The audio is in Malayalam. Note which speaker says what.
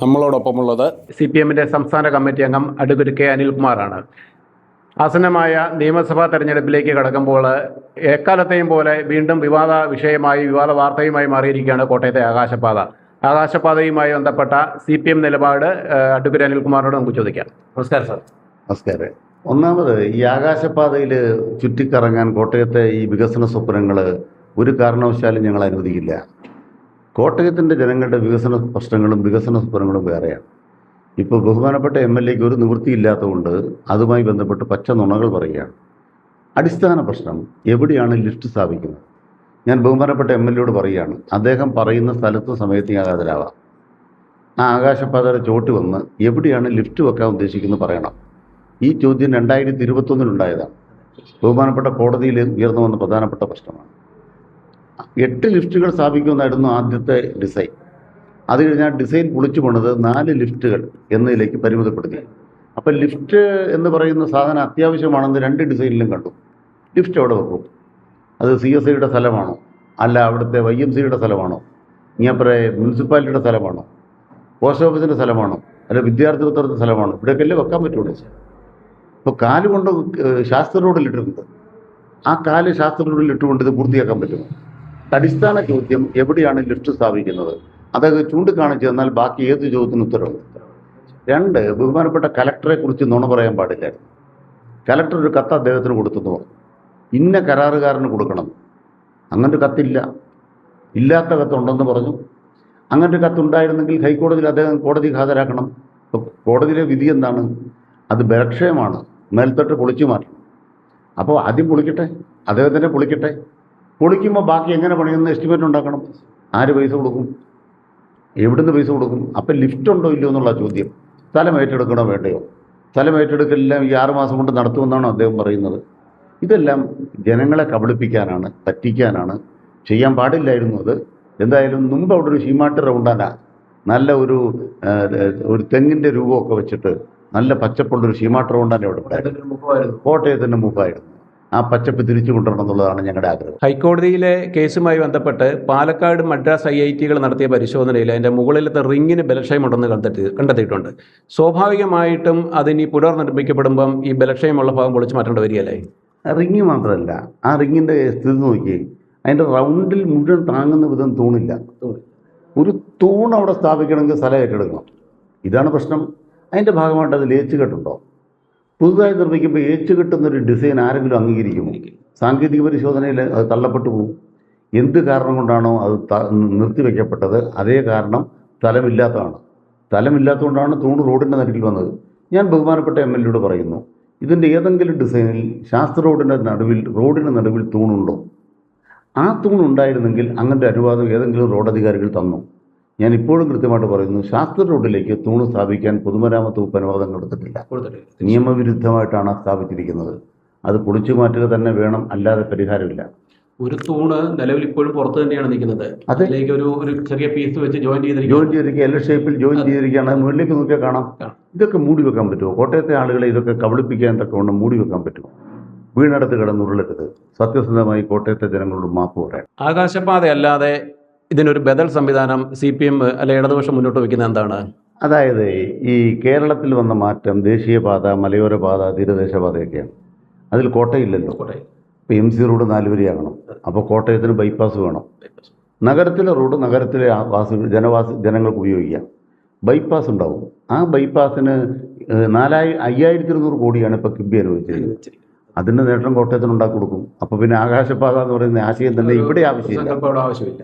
Speaker 1: നമ്മളോടൊപ്പമുള്ളത്
Speaker 2: CPM-ന്റെ സംസ്ഥാന കമ്മിറ്റി അംഗം അഡ്വക്കേറ്റ് കെ അനിൽകുമാറാണ്. ആസന്നമായ നിയമസഭാ തെരഞ്ഞെടുപ്പിലേക്ക് കടക്കുമ്പോൾ എക്കാലത്തെയും പോലെ വീണ്ടും വിവാദ വിഷയമായി, വിവാദ വാർത്തയുമായി മാറിയിരിക്കുകയാണ് കോട്ടയത്തെ ആകാശപാത. ആകാശപാതയുമായി ബന്ധപ്പെട്ട CPM നിലപാട് അഡ്വക്കേറ്റ് അനിൽകുമാറിനോട് നമുക്ക് ചോദിക്കാം. നമസ്കാരം സാർ.
Speaker 3: നമസ്കാരം. ഒന്നാമത്, ഈ ആകാശപാതയിൽ ചുറ്റിക്കറങ്ങാൻ കോട്ടയത്തെ ഈ വികസന സ്വപ്നങ്ങൾ ഒരു കാരണവശാലും ഞങ്ങൾ അനുവദിക്കില്ല. കോട്ടയത്തിൻ്റെ ജനങ്ങളുടെ വികസന പ്രശ്നങ്ങളും വികസന സ്വപ്നങ്ങളും വേറെയാണ്. ഇപ്പോൾ ബഹുമാനപ്പെട്ട MLA-ക്ക് ഒരു നിവൃത്തിയില്ലാത്തതുകൊണ്ട് അതുമായി ബന്ധപ്പെട്ട് പച്ച നുണകൾ പറയുകയാണ്. അടിസ്ഥാന പ്രശ്നം എവിടെയാണ് ലിഫ്റ്റ് സ്ഥാപിക്കുന്നത്? ഞാൻ ബഹുമാനപ്പെട്ട MLA-യോട് പറയുകയാണ്, അദ്ദേഹം പറയുന്ന സ്ഥലത്തും സമയത്ത് ഞാൻ ഹാജരാവാം. ആ ആകാശപാതയുടെ ചോട്ട് വന്ന് എവിടെയാണ് ലിഫ്റ്റ് വെക്കാൻ ഉദ്ദേശിക്കുന്നത് പറയണം. ഈ ചോദ്യം 2021 ബഹുമാനപ്പെട്ട കോടതിയിൽ ഉയർന്നു വന്ന പ്രധാനപ്പെട്ട പ്രശ്നമാണ്. 8 ലിഫ്റ്റുകൾ സ്ഥാപിക്കുമെന്നായിരുന്നു ആദ്യത്തെ ഡിസൈൻ. അത് കഴിഞ്ഞാൽ ഡിസൈൻ പൊളിച്ചു പോണത് 4 ലിഫ്റ്റുകൾ എന്നതിലേക്ക് പരിമിതപ്പെടുത്തി. അപ്പം ലിഫ്റ്റ് എന്ന് പറയുന്ന സാധനം അത്യാവശ്യമാണെന്ന് 2 ഡിസൈനിലും കണ്ടു. ലിഫ്റ്റ് എവിടെ വെക്കും? അത് CSIയുടെ സ്ഥലമാണോ? അല്ല അവിടുത്തെ YMCയുടെ സ്ഥലമാണോ? ഞാൻ മുനിസിപ്പാലിറ്റിയുടെ സ്ഥലമാണോ? പോസ്റ്റ് ഓഫീസിൻ്റെ സ്ഥലമാണോ? അല്ല വിദ്യാർത്ഥി പത്രത്തിൻ്റെ സ്ഥലമാണോ? ഇവിടെയൊക്കെയല്ലേ വെക്കാൻ പറ്റുള്ളൂ. ഇപ്പോൾ കാല് കൊണ്ട് ശാസ്ത്ര റോഡിലിട്ടിട്ടുണ്ട്. ആ കാല് ശാസ്ത്ര റോഡിലിട്ടുകൊണ്ട് ഇത് പൂർത്തിയാക്കാൻ പറ്റുമോ? അടിസ്ഥാന ചോദ്യം എവിടെയാണ് ലിഫ്റ്റ് സ്ഥാപിക്കുന്നത്? അതൊക്കെ ചൂണ്ടിക്കാണിച്ചു തന്നാൽ ബാക്കി ഏത് ചോദ്യത്തിന് ഉത്തരവുണ്ട്. 2, ബഹുമാനപ്പെട്ട കലക്ടറെ കുറിച്ച് നുണ പറയാൻ പാടില്ലായിരുന്നു. കലക്ടർ ഒരു കത്ത് അദ്ദേഹത്തിന് കൊടുത്തെന്ന് പറഞ്ഞു. ഇന്ന കരാറുകാരന് കൊടുക്കണം. അങ്ങനൊരു കത്തില്ല. ഇല്ലാത്ത കത്തുണ്ടെന്ന് പറഞ്ഞു. അങ്ങനൊരു കത്തുണ്ടായിരുന്നെങ്കിൽ ഹൈക്കോടതിയിൽ അദ്ദേഹം കോടതിക്ക് ഹാജരാക്കണം. ഇപ്പോൾ കോടതിയിലെ വിധി എന്താണ്? അത് ബലക്ഷയമാണ്, മേൽത്തട്ട് പൊളിച്ചു മാറ്റണം. അപ്പോൾ ആദ്യം പൊളിക്കട്ടെ, അദ്ദേഹത്തിൻ്റെ പൊളിക്കട്ടെ. പൊളിക്കുമ്പോൾ ബാക്കി എങ്ങനെ പണിയുന്ന എസ്റ്റിമേറ്റ് ഉണ്ടാക്കണം. ആര് പൈസ കൊടുക്കും? എവിടുന്ന് പൈസ കൊടുക്കും? അപ്പം ലിഫ്റ്റ് ഉണ്ടോ ഇല്ലയോ എന്നുള്ള ചോദ്യം. സ്ഥലം ഏറ്റെടുക്കണോ വേണ്ടയോ? സ്ഥലം ഏറ്റെടുക്കലെല്ലാം ഈ 6 മാസം കൊണ്ട് നടത്തുമെന്നാണോ അദ്ദേഹം പറയുന്നത്? ഇതെല്ലാം ജനങ്ങളെ കബളിപ്പിക്കാനാണ്, പറ്റിക്കാനാണ്. ചെയ്യാൻ പാടില്ലായിരുന്നു അത്. എന്തായാലും മുമ്പ് അവിടെ ഒരു ശീമാട്ട് റൗണ്ടാന നല്ല ഒരു തെങ്ങിൻ്റെ രൂപമൊക്കെ വെച്ചിട്ട് നല്ല പച്ചപ്പുള്ളൊരു ശീമാട്ട് റൗണ്ടാന അവിടെ കോട്ടയത്തിൻ്റെ മുഖമായിരുന്നു. ആ പച്ചപ്പ് തിരിച്ചു കൊണ്ടുവരണം എന്നുള്ളതാണ് ഞങ്ങളുടെ ആഗ്രഹം.
Speaker 2: ഹൈക്കോടതിയിലെ കേസുമായി ബന്ധപ്പെട്ട് പാലക്കാട് മദ്രാസ് IIT-കൾ നടത്തിയ പരിശോധനയിൽ അതിൻ്റെ മുകളിലത്തെ റിങ്ങിന് ബലക്ഷയമുണ്ടെന്ന് കണ്ടെത്തിയിട്ടുണ്ട്. സ്വാഭാവികമായിട്ടും അതിനി പുനർനിർമ്മിക്കപ്പെടുമ്പം ഈ ബലക്ഷയമുള്ള ഭാഗം പൊളിച്ചു മാറ്റേണ്ടി വരികയല്ലേ?
Speaker 3: റിങ് മാത്രമല്ല, ആ റിങ്ങിൻ്റെ സ്ഥിതി നോക്കി അതിൻ്റെ റൗണ്ടിൽ മുഴുവൻ താങ്ങുന്ന വിധം തൂണില്ല. ഒരു തൂൺ അവിടെ സ്ഥാപിക്കണമെങ്കിൽ സ്ഥലം ഏറ്റെടുക്കണം. ഇതാണ് പ്രശ്നം. അതിൻ്റെ ഭാഗമായിട്ട് അതിൽ ഏച്ചുകെട്ടുണ്ടോ? പുതുതായി നിർമ്മിക്കുമ്പോൾ ഏച്ചുകെട്ടുന്നൊരു ഡിസൈൻ ആരെങ്കിലും അംഗീകരിക്കുമോ? സാങ്കേതിക പരിശോധനയിൽ അത് തള്ളപ്പെട്ടു പോകും. എന്ത് കാരണം കൊണ്ടാണോ അത് നിർത്തിവെക്കപ്പെട്ടത്, അതേ കാരണം സ്ഥലമില്ലാത്തതാണ്. സ്ഥലമില്ലാത്തതുകൊണ്ടാണ് തൂണ് റോഡിൻ്റെ നടുക്കിൽ വന്നത്. ഞാൻ ബഹുമാനപ്പെട്ട MLA-യോട് പറയുന്നു, ഇതിൻ്റെ ഏതെങ്കിലും ഡിസൈനിൽ ശാസ്ത്ര റോഡിന് നടുവിൽ തൂണുണ്ടോ? ആ തൂണുണ്ടായിരുന്നെങ്കിൽ അങ്ങനത്തെ അനുവാദം ഏതെങ്കിലും റോഡ് അധികാരികൾ തന്നു. ഞാൻ ഇപ്പോഴും കൃത്യമായിട്ട് പറയുന്നു, ശാസ്ത്ര റോഡിലേക്ക് തൂണ് സ്ഥാപിക്കാൻ പൊതുമരാമത്ത് വകുപ്പ് അനുവാദം കൊടുത്തിട്ടില്ല. നിയമവിരുദ്ധമായിട്ടാണ് സ്ഥാപിച്ചിരിക്കുന്നത്. അത് പൊളിച്ചു മാറ്റുക തന്നെ വേണം, അല്ലാതെ പരിഹാരമില്ല.
Speaker 2: ഒരു തൂണ് നിലവിൽ ഇപ്പോഴും പുറത്ത് തന്നെയാണ് നിൽക്കുന്നത്. അതിലേക്ക് ഒരു ചെറിയ പീസ് വെച്ച് ജോയിൻ ചെയ്തിരിക്കുക,
Speaker 3: L ഷേപ്പിൽ ജോയിൻ ചെയ്തിരിക്കുകയാണ്. മുകളിലേക്ക് നോക്കിയാൽ കാണാം. ഇതൊക്കെ മൂടി വെക്കാൻ പറ്റുമോ? കോട്ടയത്തെ ആളുകളെ ഇതൊക്കെ കബളിപ്പിക്കാൻ തക്കവണ്ണം മൂടി വെക്കാൻ പറ്റുമോ? വീണടുത്ത് കിടന്നുരുളരുത്. സത്യസന്ധമായി കോട്ടയത്തെ ജനങ്ങളോട് മാപ്പ് പറയാം.
Speaker 2: ആകാശപാത അല്ലാതെ ഇതിനൊരു ബദൽ സംവിധാനം CPM അല്ലെ ഇടതുപക്ഷം മുന്നോട്ട് വയ്ക്കുന്നത് എന്താണ്?
Speaker 3: അതായത് ഈ കേരളത്തിൽ വന്ന മാറ്റം ദേശീയപാത, മലയോര പാത, തീരദേശപാതയൊക്കെയാണ്. അതിൽ കോട്ടയില്ലല്ലോ. ഇപ്പോൾ MC റോഡ് 4 വരിയാകണം. അപ്പോൾ കോട്ടയത്തിന് ബൈപ്പാസ് വേണം. നഗരത്തിലെ റോഡ് നഗരത്തിലെ ജനങ്ങൾക്ക് ഉപയോഗിക്കാം. ബൈപ്പാസ് ഉണ്ടാവും. ആ ബൈപ്പാസിന് 5200 കോടിയാണ് ഇപ്പോൾ കിബി അനുവദിച്ചിരിക്കുന്നത്. അതിൻ്റെ നേട്ടം കോട്ടയത്തിന് ഉണ്ടാക്കി കൊടുക്കും. അപ്പോൾ പിന്നെ ആകാശപാത എന്ന് പറയുന്ന ആശയം തന്നെ ഇവിടെ ആവശ്യമില്ല.